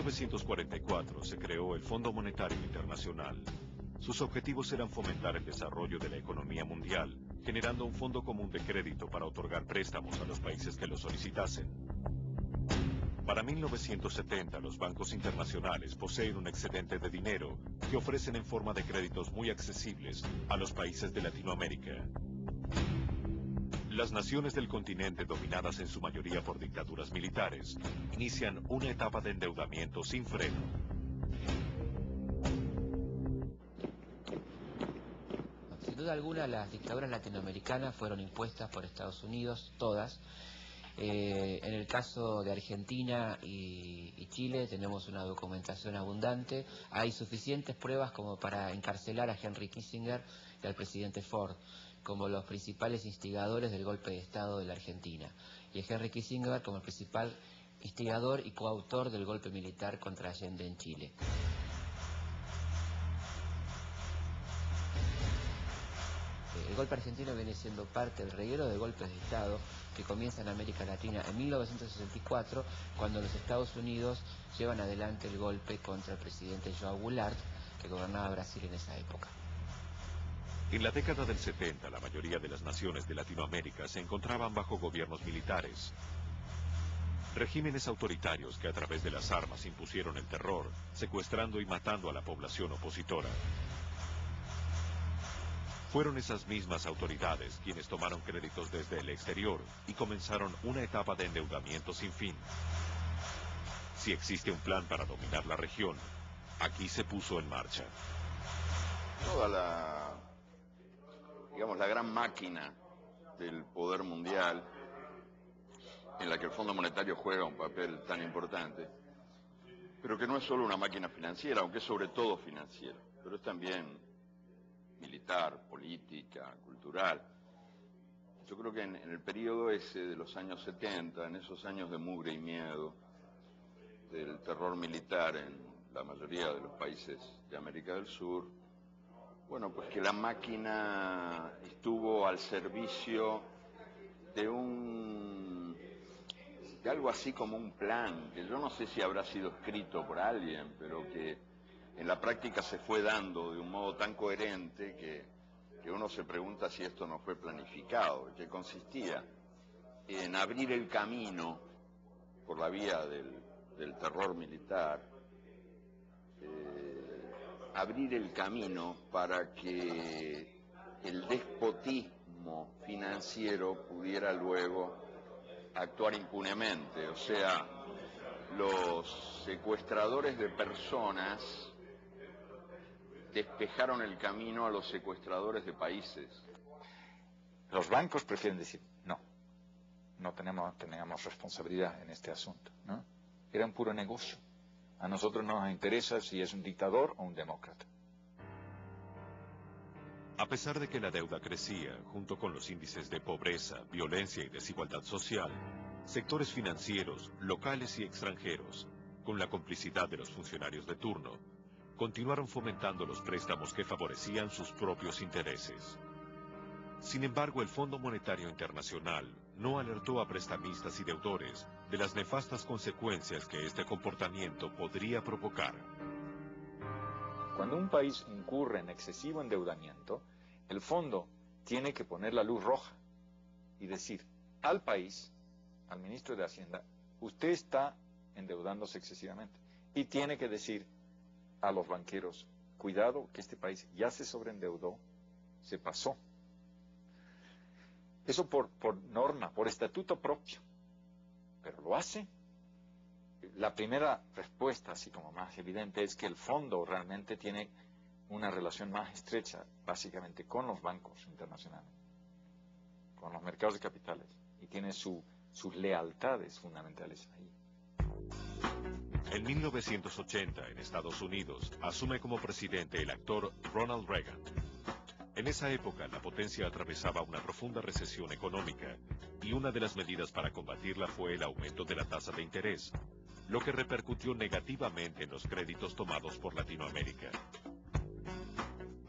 1944 se creó el Fondo Monetario Internacional. Sus objetivos eran fomentar el desarrollo de la economía mundial, generando un fondo común de crédito para otorgar préstamos a los países que lo solicitasen. Para 1970, los bancos internacionales poseen un excedente de dinero que ofrecen en forma de créditos muy accesibles a los países de Latinoamérica. Las naciones del continente, dominadas en su mayoría por dictaduras militares, inician una etapa de endeudamiento sin freno. Sin duda alguna, las dictaduras latinoamericanas fueron impuestas por Estados Unidos, todas. En el caso de Argentina y Chile tenemos una documentación abundante. Hay suficientes pruebas como para encarcelar a Henry Kissinger y al presidente Ford como los principales instigadores del golpe de Estado de la Argentina, y a Henry Kissinger como el principal instigador y coautor del golpe militar contra Allende en Chile. El golpe argentino viene siendo parte del reguero de golpes de Estado que comienza en América Latina en 1964, cuando los Estados Unidos llevan adelante el golpe contra el presidente João Goulart, que gobernaba Brasil en esa época. En la década del 70, la mayoría de las naciones de Latinoamérica se encontraban bajo gobiernos militares. Regímenes autoritarios que a través de las armas impusieron el terror, secuestrando y matando a la población opositora. Fueron esas mismas autoridades quienes tomaron créditos desde el exterior y comenzaron una etapa de endeudamiento sin fin. Si existe un plan para dominar la región, aquí se puso en marcha. Toda la gran máquina del poder mundial, en la que el Fondo Monetario juega un papel tan importante, pero que no es solo una máquina financiera, aunque es sobre todo financiera, pero es también militar, política, cultural. Yo creo que en el periodo ese de los años 70, en esos años de mugre y miedo, del terror militar en la mayoría de los países de América del Sur, bueno, pues que la máquina estuvo al servicio de algo así como un plan, que yo no sé si habrá sido escrito por alguien, pero que en la práctica se fue dando de un modo tan coherente que uno se pregunta si esto no fue planificado, que consistía en abrir el camino por la vía del terror militar, abrir el camino para que el despotismo financiero pudiera luego actuar impunemente. O sea, los secuestradores de personas despejaron el camino a los secuestradores de países. Los bancos prefieren decir, no tenemos responsabilidad en este asunto, ¿no? Era un puro negocio. A nosotros no nos interesa si es un dictador o un demócrata. A pesar de que la deuda crecía, junto con los índices de pobreza, violencia y desigualdad social, sectores financieros, locales y extranjeros, con la complicidad de los funcionarios de turno, continuaron fomentando los préstamos que favorecían sus propios intereses. Sin embargo, el Fondo Monetario Internacional no alertó a prestamistas y deudores de las nefastas consecuencias que este comportamiento podría provocar. Cuando un país incurre en excesivo endeudamiento, el fondo tiene que poner la luz roja y decir al país, al ministro de Hacienda, usted está endeudándose excesivamente. Y tiene que decir a los banqueros, cuidado que este país ya se sobreendeudó, se pasó. Eso por norma, por estatuto propio, pero lo hace. La primera respuesta, así como más evidente, es que el fondo realmente tiene una relación más estrecha, básicamente, con los bancos internacionales, con los mercados de capitales, y tiene sus lealtades fundamentales ahí. En 1980, en Estados Unidos, asume como presidente el actor Ronald Reagan. En esa época, la potencia atravesaba una profunda recesión económica, y una de las medidas para combatirla fue el aumento de la tasa de interés, lo que repercutió negativamente en los créditos tomados por Latinoamérica.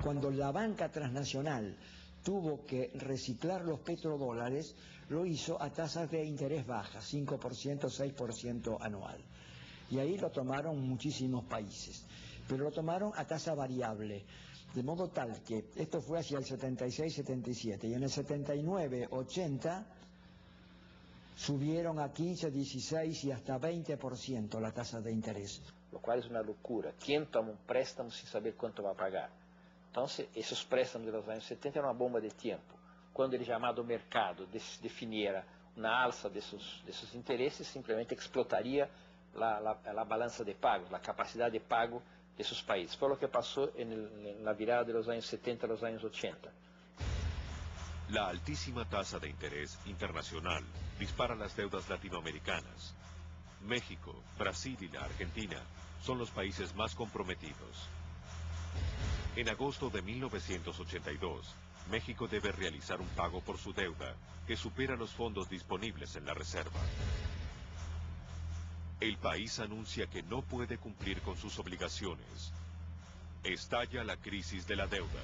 Cuando la banca transnacional tuvo que reciclar los petrodólares, lo hizo a tasas de interés bajas, 5%, 6% anual. Y ahí lo tomaron muchísimos países, pero lo tomaron a tasa variable, de modo tal que esto fue hacia el 76-77, y en el 79-80 subieron a 15, 16 y hasta 20% la tasa de interés. Lo cual es una locura. ¿Quién toma un préstamo sin saber cuánto va a pagar? Entonces, esos préstamos de los años 70 eran una bomba de tiempo. Cuando el llamado mercado definiera una alza de esos intereses, simplemente explotaría la balanza de pagos, la capacidad de pago de esos países. Fue lo que pasó en la virada de los años 70 a los años 80. La altísima tasa de interés internacional dispara las deudas latinoamericanas. México, Brasil y la Argentina son los países más comprometidos. En agosto de 1982, México debe realizar un pago por su deuda que supera los fondos disponibles en la reserva. El país anuncia que no puede cumplir con sus obligaciones. Estalla la crisis de la deuda.